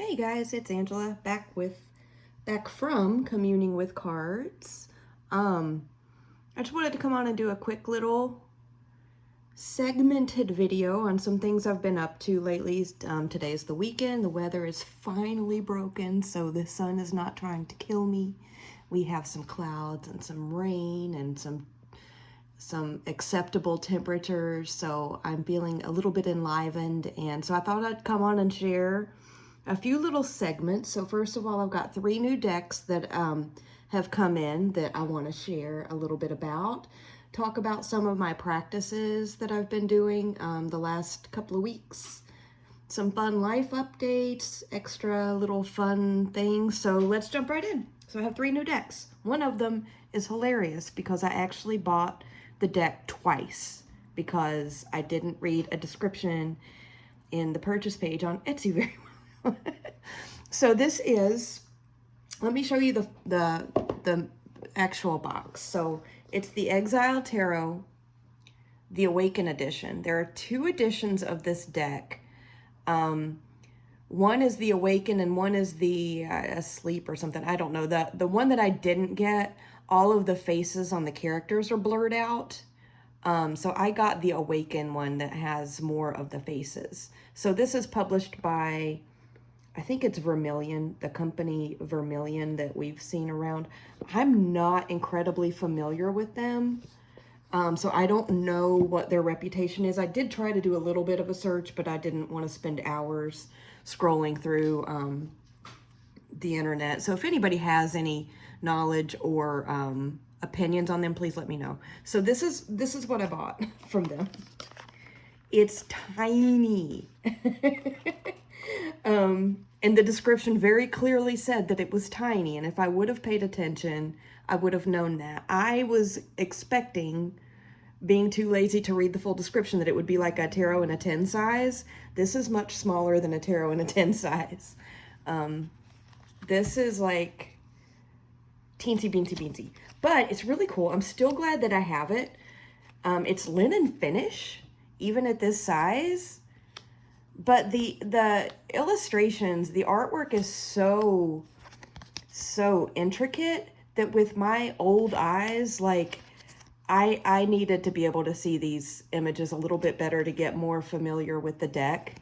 Hey guys, it's Angela back from Communing with Cards. I just wanted to come on and do a quick little segmented video on some things I've been up to lately. Today's the weekend. The weather is finally broken, so the sun is not trying to kill me. We have some clouds and some rain and some acceptable temperatures, so I'm feeling a little bit enlivened, and so I thought I'd come on and share a few little segments. So first of all, I've got 3 new decks that have come in that I want to share a little bit about. Talk about some of my practices that I've been doing the last couple of weeks. Some fun life updates, extra little fun things. So let's jump right in. So I have 3 new decks. One of them is hilarious because I actually bought the deck twice because I didn't read a description in the purchase page on Etsy very well. So this is, let me show you the actual box. So it's the Exile Tarot, the Awaken edition. There are 2 editions of this deck. One is the Awaken and one is the Asleep or something. I don't know. The one that I didn't get, all of the faces on the characters are blurred out. So I got the Awaken one that has more of the faces. So this is published by, I think it's Vermilion, the company Vermilion that we've seen around. I'm not incredibly familiar with them, so I don't know what their reputation is. I did try to do a little bit of a search, but I didn't want to spend hours scrolling through the internet. So if anybody has any knowledge or opinions on them, please let me know. So this is what I bought from them. It's tiny. And the description very clearly said that it was tiny, and if I would have paid attention, I would have known that. I was expecting, being too lazy to read the full description, that it would be like a tarot in a 10 size. This is much smaller than a tarot in a 10 size. This is like teensy beensy beensy, but it's really cool. I'm still glad that I have it. It's linen finish, even at this size. But the illustrations, the artwork is so intricate that with my old eyes, like I needed to be able to see these images a little bit better to get more familiar with the deck.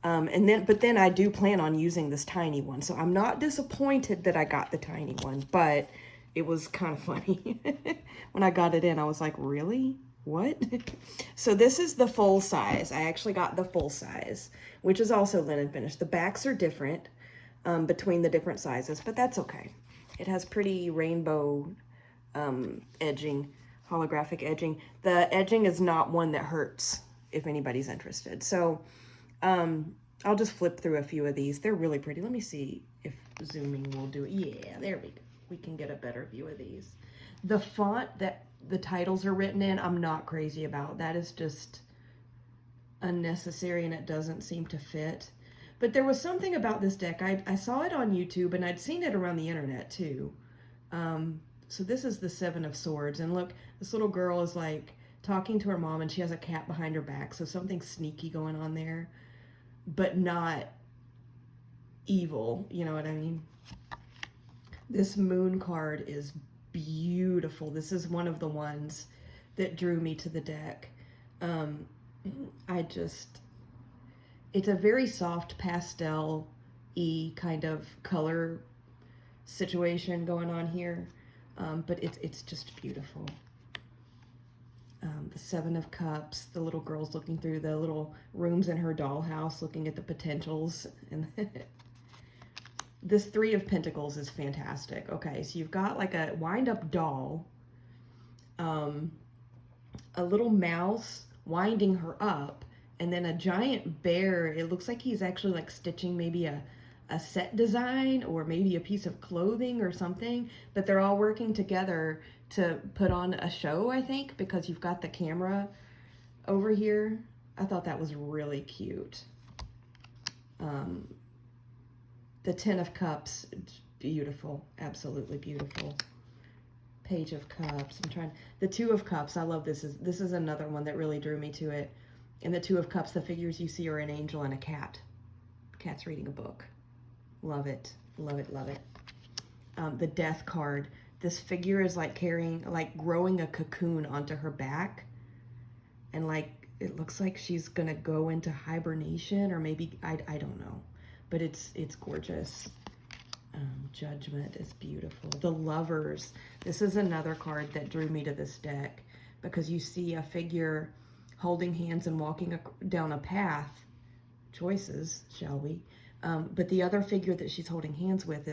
But then I do plan on using this tiny one. So I'm not disappointed that I got the tiny one, but it was kind of funny. When I got it in, I was like, really? What? So this is the full size. I actually got the full size, which is also linen finish. The backs are different between the different sizes, but that's okay. It has pretty rainbow edging, holographic edging. The edging is not one that hurts, if anybody's interested. So I'll just flip through a few of these. They're really pretty. Let me see if zooming will do it. Yeah, there we go. We can get a better view of these. The font that the titles are written in, I'm not crazy about. That is just unnecessary and it doesn't seem to fit. But there was something about this deck. I saw it on YouTube and I'd seen it around the internet too. So this is the 7 of Swords. And look, this little girl is like talking to her mom and she has a cat behind her back. So something sneaky going on there, but not evil. You know what I mean? This Moon card is beautiful. This is one of the ones that drew me to the deck. It's a very soft pastel-y kind of color situation going on here, but it's just beautiful. The 7 of Cups, the little girl's looking through the little rooms in her dollhouse, looking at the potentials, and this 3 of Pentacles is fantastic. Okay, so you've got like a wind-up doll, a little mouse winding her up, and then a giant bear. It looks like he's actually like stitching maybe a set design or maybe a piece of clothing or something, but they're all working together to put on a show, I think, because you've got the camera over here. I thought that was really cute. The 10 of Cups, it's beautiful, absolutely beautiful. Page of Cups, the 2 of Cups, I love this. This is another one that really drew me to it. In the 2 of Cups, the figures you see are an angel and a cat. Cat's reading a book. Love it. Love it, love it. The death card. This figure is like carrying, like growing a cocoon onto her back. And like, it looks like she's gonna go into hibernation, or maybe, I don't know. But it's gorgeous. Judgment is beautiful. The Lovers. This is another card that drew me to this deck, because you see a figure holding hands and walking down a path. Choices, shall we? But the other figure that she's holding hands with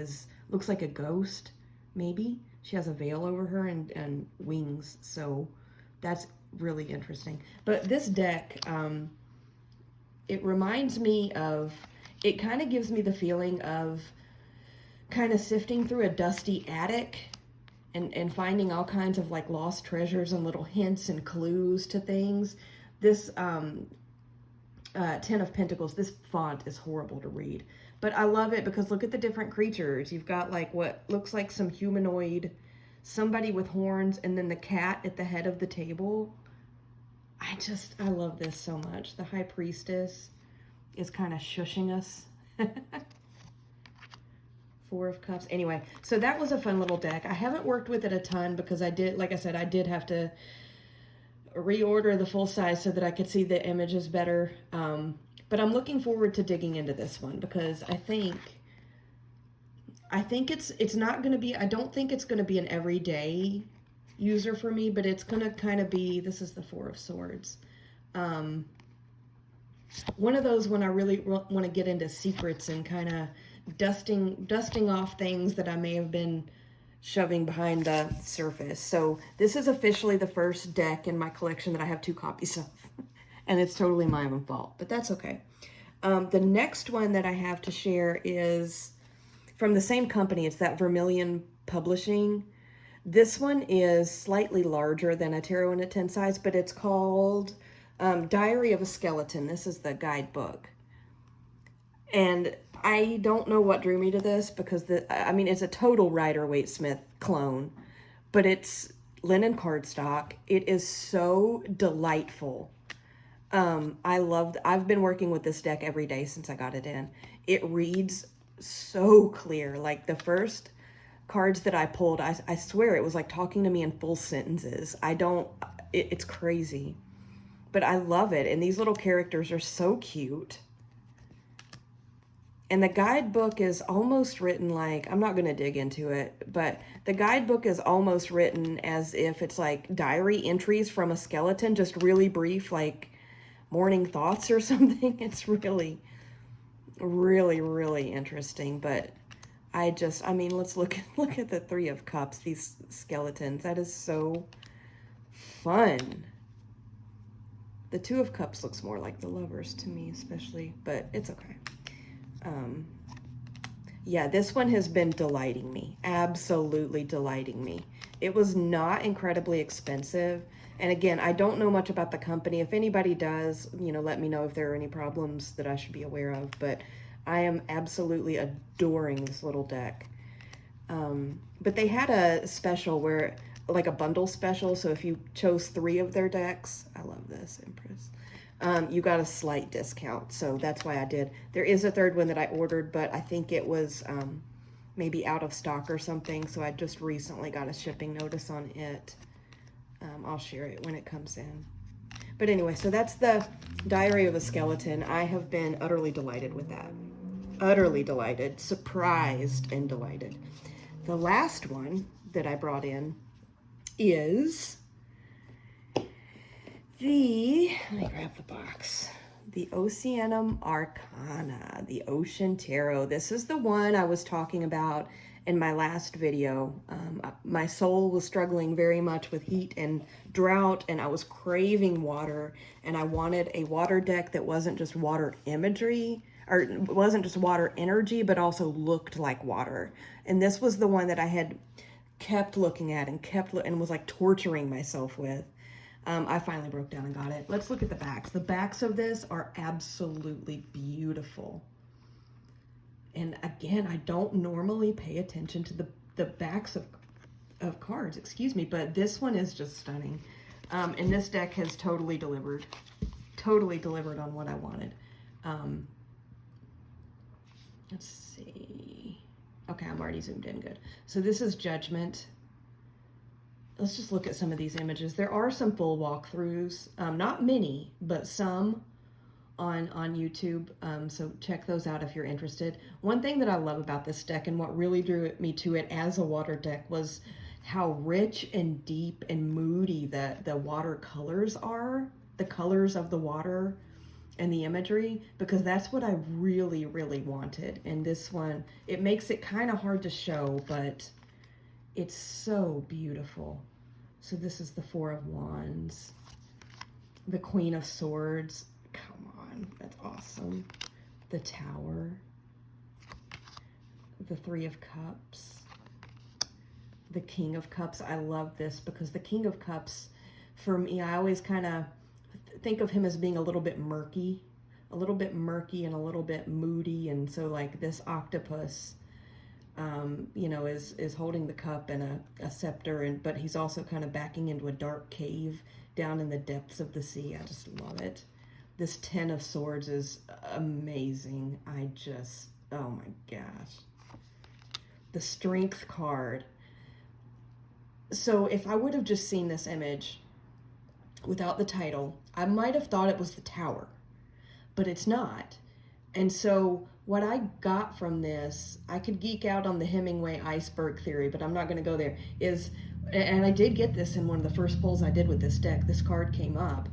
looks like a ghost, maybe. She has a veil over her and wings, so that's really interesting. But this deck, it reminds me of, it kind of gives me the feeling of kind of sifting through a dusty attic and finding all kinds of like lost treasures and little hints and clues to things. This Ten of Pentacles, this font is horrible to read, but I love it because look at the different creatures. You've got like what looks like some humanoid, somebody with horns, and then the cat at the head of the table. I love this so much. The High Priestess is kind of shushing us. Four of Cups. Anyway, so that was a fun little deck. I haven't worked with it a ton because I did, like I said, I did have to reorder the full size so that I could see the images better. But I'm looking forward to digging into this one because I think it's not going to be, I don't think it's going to be an everyday user for me, but it's going to kind of be, this is the Four of Swords. One of those when I really want to get into secrets and kind of dusting off things that I may have been shoving behind the surface. So this is officially the first deck in my collection that I have 2 copies of. And it's totally my own fault, but that's okay. The next one that I have to share is from the same company. It's that Vermilion Publishing. This one is slightly larger than a Tarot in a 10 size, but it's called Diary of a Skeleton. This is the guidebook. And I don't know what drew me to this because it's a total Rider-Waite-Smith clone, but it's linen cardstock. It is so delightful. I've been working with this deck every day since I got it in. It reads so clear. Like the first cards that I pulled, I swear it was like talking to me in full sentences. It's crazy, but I love it. And these little characters are so cute. And the guidebook is almost written like, I'm not going to dig into it, but the guidebook is almost written as if it's like diary entries from a skeleton, just really brief, like morning thoughts or something. It's really, really, really interesting. But let's look at the Three of Cups, these skeletons. That is so fun. The Two of Cups looks more like the Lovers to me, especially, but it's okay. Yeah, this one has been delighting me, absolutely delighting me. It was not incredibly expensive. And again, I don't know much about the company. If anybody does, let me know if there are any problems that I should be aware of, but I am absolutely adoring this little deck. But they had a special where, like a bundle special, so if you chose 3 of their decks, I love this, Empress. You got a slight discount, so that's why I did. There is a third one that I ordered, but I think it was maybe out of stock or something, so I just recently got a shipping notice on it. I'll share it when it comes in. But anyway, so that's the Diary of a Skeleton. I have been utterly delighted with that. Utterly delighted, surprised, and delighted. The last one that I brought in is let me grab the box. The Oceanum Arcana, the Ocean Tarot. This is the one I was talking about in my last video. My soul was struggling very much with heat and drought, and I was craving water, and I wanted a water deck that wasn't just water imagery, or wasn't just water energy, but also looked like water. And this was the one that I had kept looking at and was like torturing myself with. I finally broke down and got it. Let's look at the backs. The backs of this are absolutely beautiful. And again, I don't normally pay attention to the backs of cards, excuse me, but this one is just stunning. And this deck has totally delivered on what I wanted. let's see. Okay, I'm already zoomed in, good. So this is Judgment. Let's just look at some of these images. There are some full walkthroughs, not many, but some on YouTube. So check those out if you're interested. One thing that I love about this deck and what really drew me to it as a water deck was how rich and deep and moody the watercolors are, the colors of the water and the imagery, because that's what I really, really wanted. And this one, it makes it kind of hard to show, but it's so beautiful. So this is the Four of Wands, the Queen of Swords. Come on, that's awesome. The Tower, the Three of Cups, the King of Cups. I love this because the King of Cups, for me, I always kind of think of him as being a little bit murky and a little bit moody. And so like this octopus, you know, is holding the cup and a scepter, but he's also kind of backing into a dark cave down in the depths of the sea. I just love it. This Ten of Swords is amazing. Oh my gosh. The Strength card. So if I would have just seen this image without the title, I might have thought it was the Tower, but it's not. And so what I got from this, I could geek out on the Hemingway iceberg theory, but I'm not going to go there, and I did get this in one of the first polls I did with this deck. This card came up,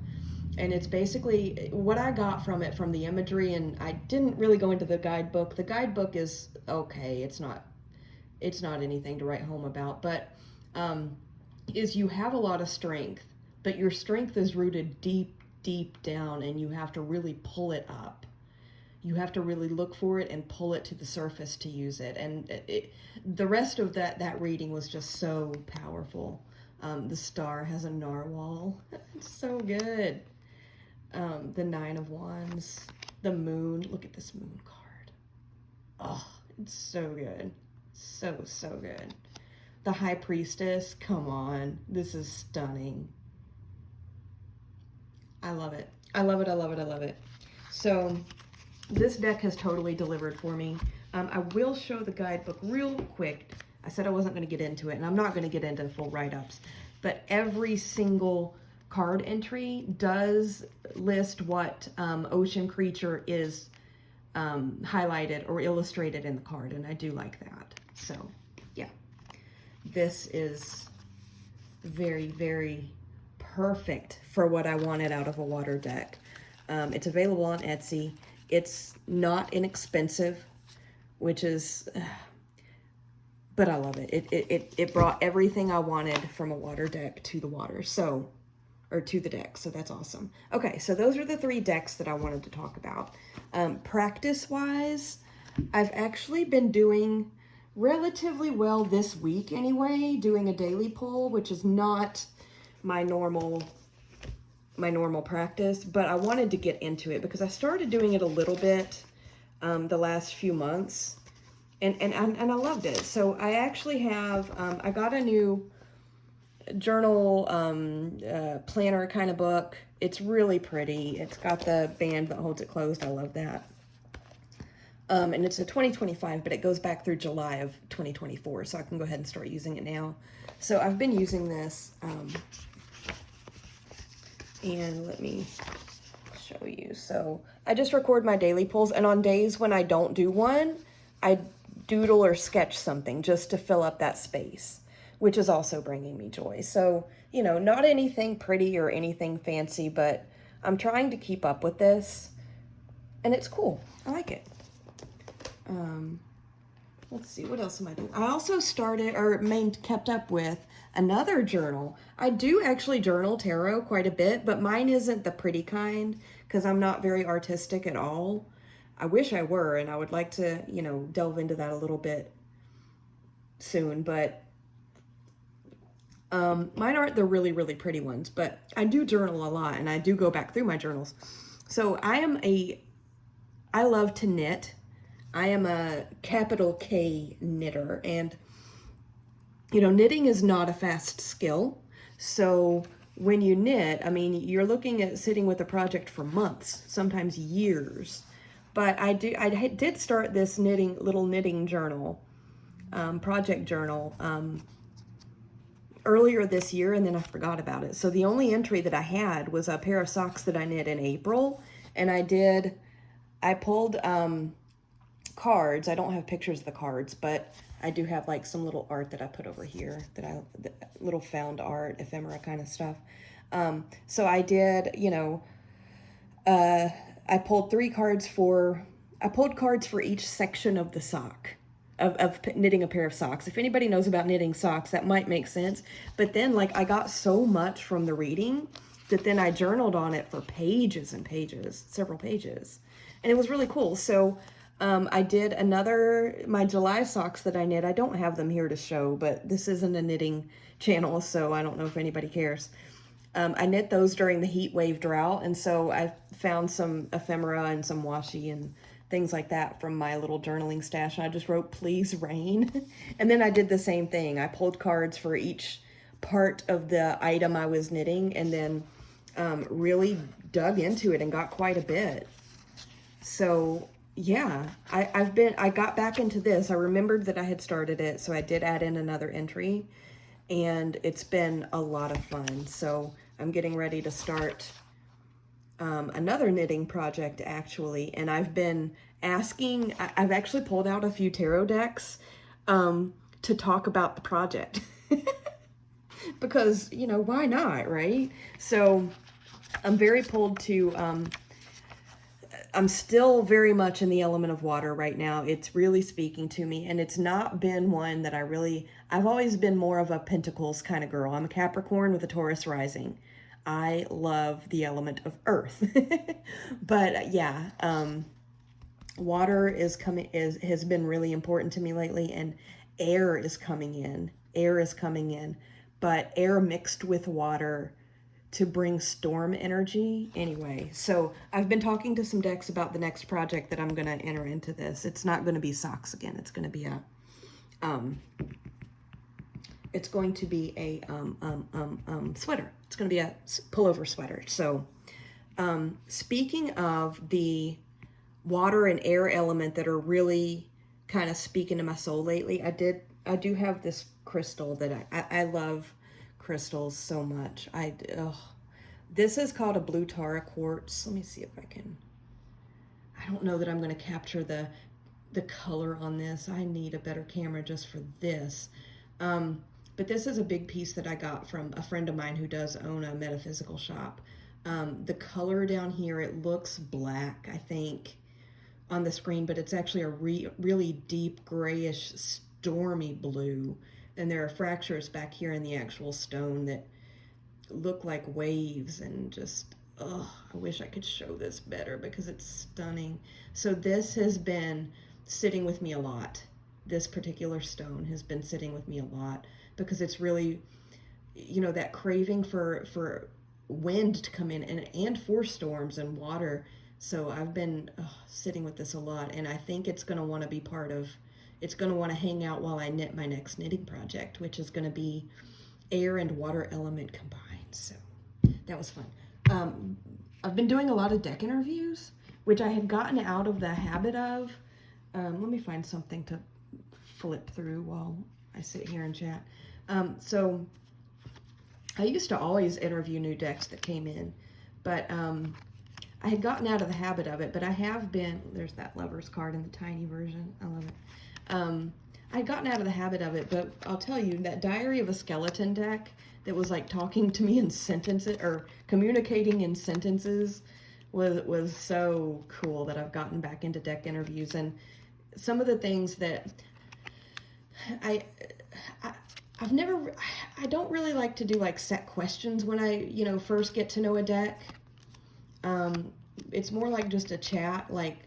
and it's basically what I got from it, from the imagery, and I didn't really go into the guidebook. The guidebook is okay. It's not anything to write home about, but is you have a lot of strength, but your strength is rooted deep, deep down, and you have to really pull it up. You have to really look for it and pull it to the surface to use it. And the rest of that reading was just so powerful. The Star has a narwhal. It's so good. The Nine of Wands. The Moon. Look at this Moon card. Oh, it's so good. So, so good. The High Priestess. Come on. This is stunning. I love it. I love it. I love it. I love it. So this deck has totally delivered for me. I will show the guidebook real quick. I said I wasn't going to get into it, and I'm not going to get into full write-ups, but every single card entry does list what ocean creature is highlighted or illustrated in the card, and I do like that. So yeah, this is very, very perfect for what I wanted out of a water deck. It's available on Etsy. It's not inexpensive, which is, but I love it. It brought everything I wanted from a water deck to the water, or to the deck, so that's awesome. Okay, so those are the 3 decks that I wanted to talk about. Practice-wise, I've actually been doing relatively well this week anyway, doing a daily pull, which is not my normal practice, but I wanted to get into it because I started doing it a little bit the last few months, and I loved it. So I actually have I got a new journal planner kind of book. It's really pretty. It's got the band that holds it closed. I love that. And it's a 2025, but it goes back through July of 2024, so I can go ahead and start using it now. So I've been using this. And let me show you. So I just record my daily pulls, and on days when I don't do one, I doodle or sketch something just to fill up that space, which is also bringing me joy. So, you know, not anything pretty or anything fancy, but I'm trying to keep up with this, and it's cool. I like it. Let's see, what else am I doing? I also started, or kept up with another journal. I do actually journal tarot quite a bit, but mine isn't the pretty kind because I'm not very artistic at all. I wish I were, and I would like to, you know, delve into that a little bit soon, but mine aren't the really, really pretty ones, but I do journal a lot, and I do go back through my journals. So I love to knit. I am a capital K knitter, and you know, knitting is not a fast skill. So when you knit, I mean, you're looking at sitting with a project for months, sometimes years. But I did start this little knitting journal, project journal, earlier this year, and then I forgot about it. So the only entry that I had was a pair of socks that I knit in April, and I pulled cards. I don't have pictures of the cards, but I do have like some little art that I put over here little found art, ephemera kind of stuff. So I did, I pulled I pulled cards for each section of the sock. Of knitting a pair of socks. If anybody knows about knitting socks, that might make sense. But then, like, I got so much from the reading that then I journaled on it for pages and pages, several pages. And it was really cool. So I did my July socks that I knit. I don't have them here to show, but this isn't a knitting channel, so I don't know if anybody cares. I knit those during the heat wave drought, and so I found some ephemera and some washi and things like that from my little journaling stash, and I just wrote, "Please rain." And then I did the same thing. I pulled cards for each part of the item I was knitting, and then really dug into it and got quite a bit. So yeah, I got back into this. I remembered that I had started it, so I did add in another entry, and it's been a lot of fun. So I'm getting ready to start another knitting project, actually, and I've been asking, I've actually pulled out a few tarot decks to talk about the project because, why not, right? So I'm very pulled to, I'm still very much in the element of water right now. It's really speaking to me, and it's not been one that I've always been more of a Pentacles kind of girl. I'm a Capricorn with a Taurus rising. I love the element of earth. But yeah, water has been really important to me lately, and air is coming in. But air mixed with water to bring storm energy. Anyway, so I've been talking to some decks about the next project that I'm going to enter into this. It's not going to be socks again. It's going to be a sweater. It's going to be a pullover sweater. So speaking of the water and air element that are really kind of speaking to my soul lately, I do have this crystal that I love crystals so much. This is called a blue Tara quartz. Let me see if I don't know that I'm going to capture the color on this. I need a better camera just for this. But this is a big piece that I got from a friend of mine who does own a metaphysical shop. The color down here, it looks black, I think, on the screen, but it's actually a really deep grayish stormy blue. And there are fractures back here in the actual stone that look like waves, and just, I wish I could show this better because it's stunning. So this has been sitting with me a lot. This particular stone has been sitting with me a lot because it's really, that craving for wind to come in and for storms and water. So I've been sitting with this a lot, and I think it's going to want to be it's going to want to hang out while I knit my next knitting project, which is going to be air and water element combined. So that was fun. I've been doing a lot of deck interviews, which I had gotten out of the habit of. Let me find something to flip through while I sit here and chat. So I used to always interview new decks that came in, but I had gotten out of the habit of it, but I have been, there's that Lover's card in the tiny version. I love it. I'd gotten out of the habit of it, but I'll tell you, that Diary of a Skeleton deck that was like talking to me in sentences, or communicating in sentences, was so cool that I've gotten back into deck interviews. And some of the things that I don't really like to do like set questions when I, first get to know a deck. It's more like just a chat, like,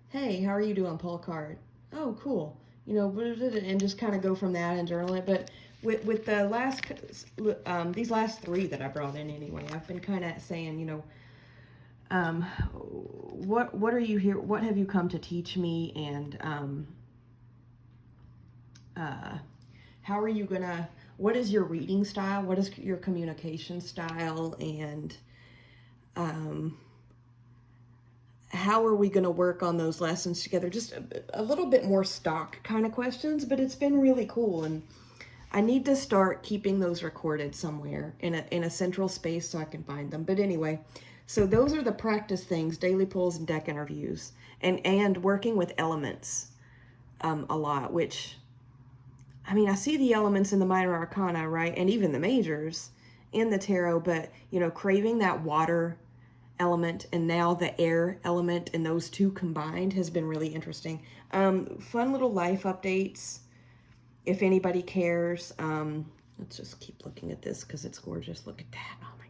hey, how are you doing? Pull a card. Oh, cool. And just kind of go from that and journal it. But with the these last three that I brought in anyway, I've been kind of saying, what are you here? What have you come to teach me? And how are you gonna? What is your reading style? What is your communication style? And how are we going to work on those lessons together? Just a little bit more stock kind of questions, but it's been really cool. And I need to start keeping those recorded somewhere in a central space so I can find them. But anyway, so those are the practice things, daily pulls and deck interviews, and working with elements a lot, which, I mean, I see the elements in the minor arcana, right? And even the majors in the tarot, but, you know, craving that water element and now the air element, and those two combined has been really interesting. Fun little life updates, if anybody cares. Let's just keep looking at this because it's gorgeous. Look at that. Oh my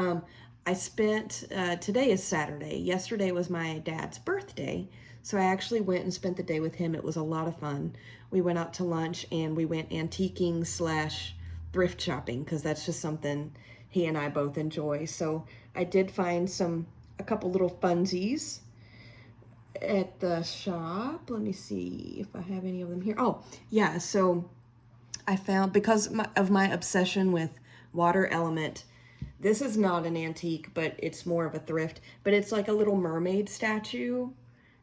gosh. I spent, today is Saturday. Yesterday was my dad's birthday. So I actually went and spent the day with him. It was a lot of fun. We went out to lunch and we went antiquing / thrift shopping because that's just something he and I both enjoy. So I did find a couple little funsies at the shop. Let me see if I have any of them here. Oh, yeah. So I found, because of my obsession with water element, this is not an antique, but it's more of a thrift, but it's like a little mermaid statue,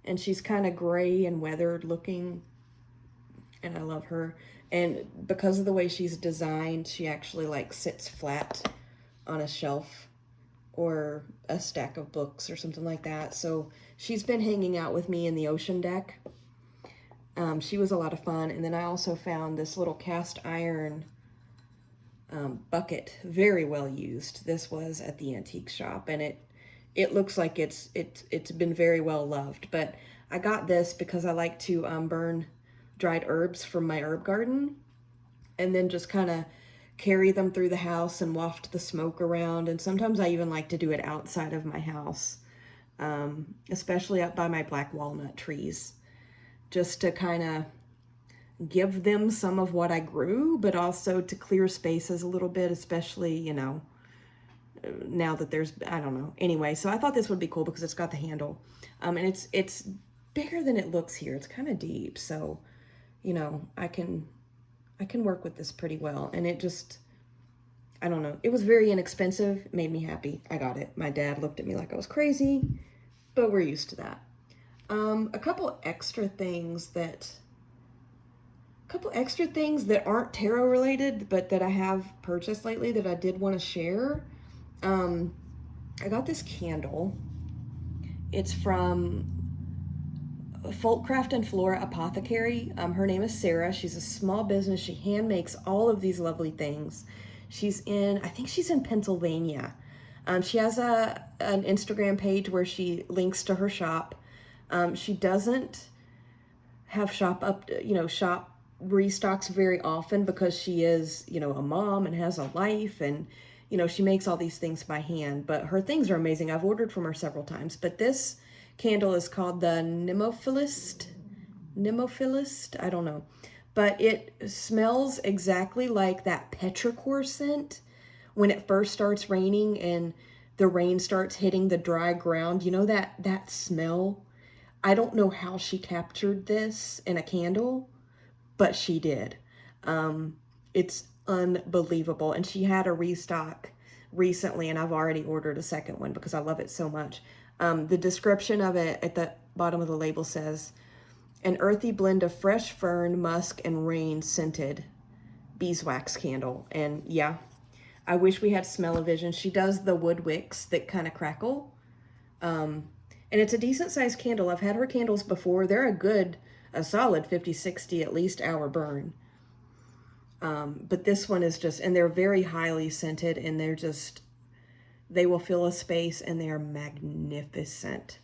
and she's kind of gray and weathered looking, and I love her. And because of the way she's designed, she actually like sits flat on a shelf or a stack of books or something like that. So she's been hanging out with me in the ocean deck. She was a lot of fun. And then I also found this little cast iron bucket, very well used. This was at the antique shop, and it looks like it's been very well loved. But I got this because I like to burn dried herbs from my herb garden, and then just kind of carry them through the house and waft the smoke around. And sometimes I even like to do it outside of my house, especially up by my black walnut trees, just to kind of give them some of what I grew, but also to clear spaces a little bit, especially, you know, now that there's, I don't know. Anyway, so I thought this would be cool because it's got the handle. And it's bigger than it looks here. It's kind of deep. So, you know, I can work with this pretty well. And it just, I don't know. It was very inexpensive. It made me happy. I got it. My dad looked at me like I was crazy, but we're used to that. A couple extra things that aren't tarot related, but that I have purchased lately that I did want to share. I got this candle. It's from Folkcraft and Flora Apothecary. Her name is Sarah. She's a small business. She hand makes all of these lovely things. I think she's in Pennsylvania. She has an Instagram page where she links to her shop. She doesn't have shop restocks very often because she is, you know, a mom and has a life, and, you know, she makes all these things by hand, but her things are amazing. I've ordered from her several times, but this candle is called the Nemophilist, I don't know, but it smells exactly like that petrichor scent when it first starts raining and the rain starts hitting the dry ground. You know, that smell. I don't know how she captured this in a candle, but she did. It's unbelievable. And she had a restock recently, and I've already ordered a second one because I love it so much. The description of it at the bottom of the label says, an earthy blend of fresh fern, musk, and rain scented beeswax candle. And yeah, I wish we had smell-o-vision. She does the wood wicks that kind of crackle. And it's a decent sized candle. I've had her candles before. They're a solid 50, 60 at least hour burn. But this one is just, and they're very highly scented, and they will fill a space, and they are magnificent.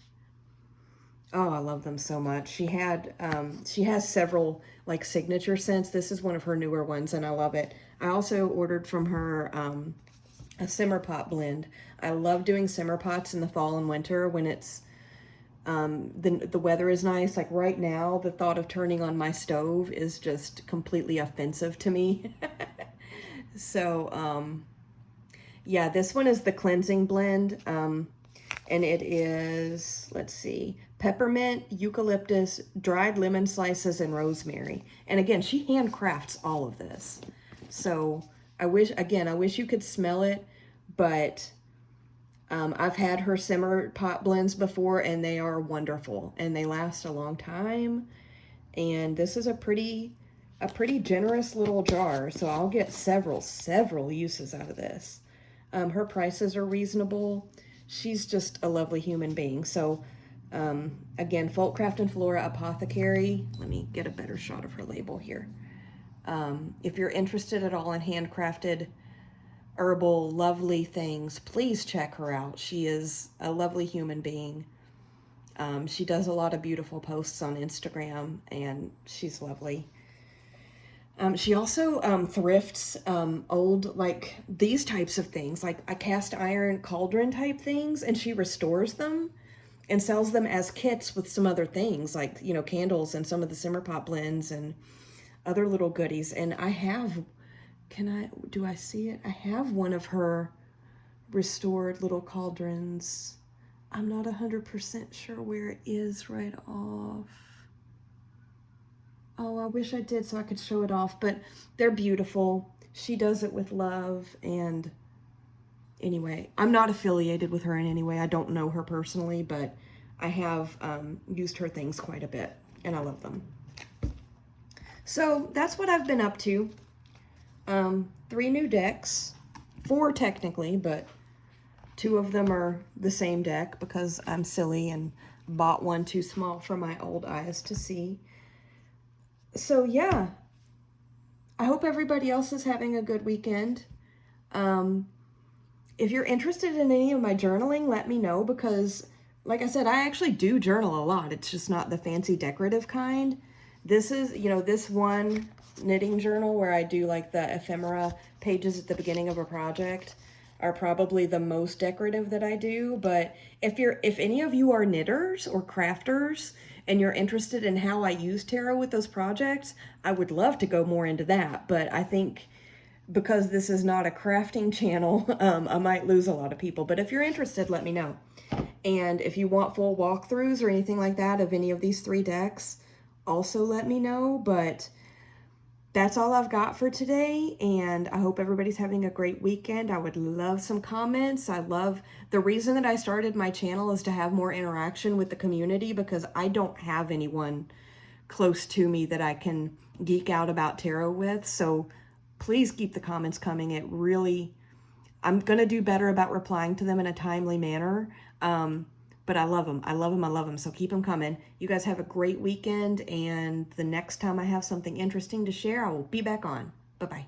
Oh, I love them so much. She has several like signature scents. This is one of her newer ones, and I love it. I also ordered from her a simmer pot blend. I love doing simmer pots in the fall and winter when it's the weather is nice. Like right now, the thought of turning on my stove is just completely offensive to me. So, yeah, this one is the cleansing blend. And it is, let's see, peppermint, eucalyptus, dried lemon slices, and rosemary. And again, she handcrafts all of this. So I wish you could smell it, but I've had her simmer pot blends before, and they are wonderful, and they last a long time. And this is a pretty generous little jar, so I'll get several uses out of this. Her prices are reasonable. She's just a lovely human being. So again, Folkcraft and Flora Apothecary. Let me get a better shot of her label here. If you're interested at all in handcrafted herbal lovely things, please check her out. She is a lovely human being. She does a lot of beautiful posts on Instagram, and she's lovely. She also thrifts old, like these types of things, like a cast iron cauldron type things, and she restores them and sells them as kits with some other things, like, you know, candles and some of the simmer pot blends and other little goodies. And I have, do I see it? I have one of her restored little cauldrons. I'm not 100% sure where it is right off. Oh, I wish I did so I could show it off, but they're beautiful. She does it with love. And anyway, I'm not affiliated with her in any way. I don't know her personally, but I have used her things quite a bit, and I love them. So that's what I've been up to. 3 new decks, 4 technically, but 2 of them are the same deck because I'm silly and bought one too small for my old eyes to see. So yeah, I hope everybody else is having a good weekend. If you're interested in any of my journaling, let me know, because like I said, I actually do journal a lot. It's just not the fancy decorative kind. This is, you know, this one knitting journal where I do like the ephemera pages at the beginning of a project are probably the most decorative that I do. But if any of you are knitters or crafters and you're interested in how I use tarot with those projects, I would love to go more into that. But I think because this is not a crafting channel, I might lose a lot of people. But if you're interested, let me know. And if you want full walkthroughs or anything like that of any of these 3 decks, also let me know. But that's all I've got for today, and I hope everybody's having a great weekend. I would love some comments. The reason that I started my channel is to have more interaction with the community, because I don't have anyone close to me that I can geek out about tarot with. So please keep the comments coming. I'm going to do better about replying to them in a timely manner. But I love them. I love them. I love them. So keep them coming. You guys have a great weekend. And the next time I have something interesting to share, I will be back on. Bye-bye.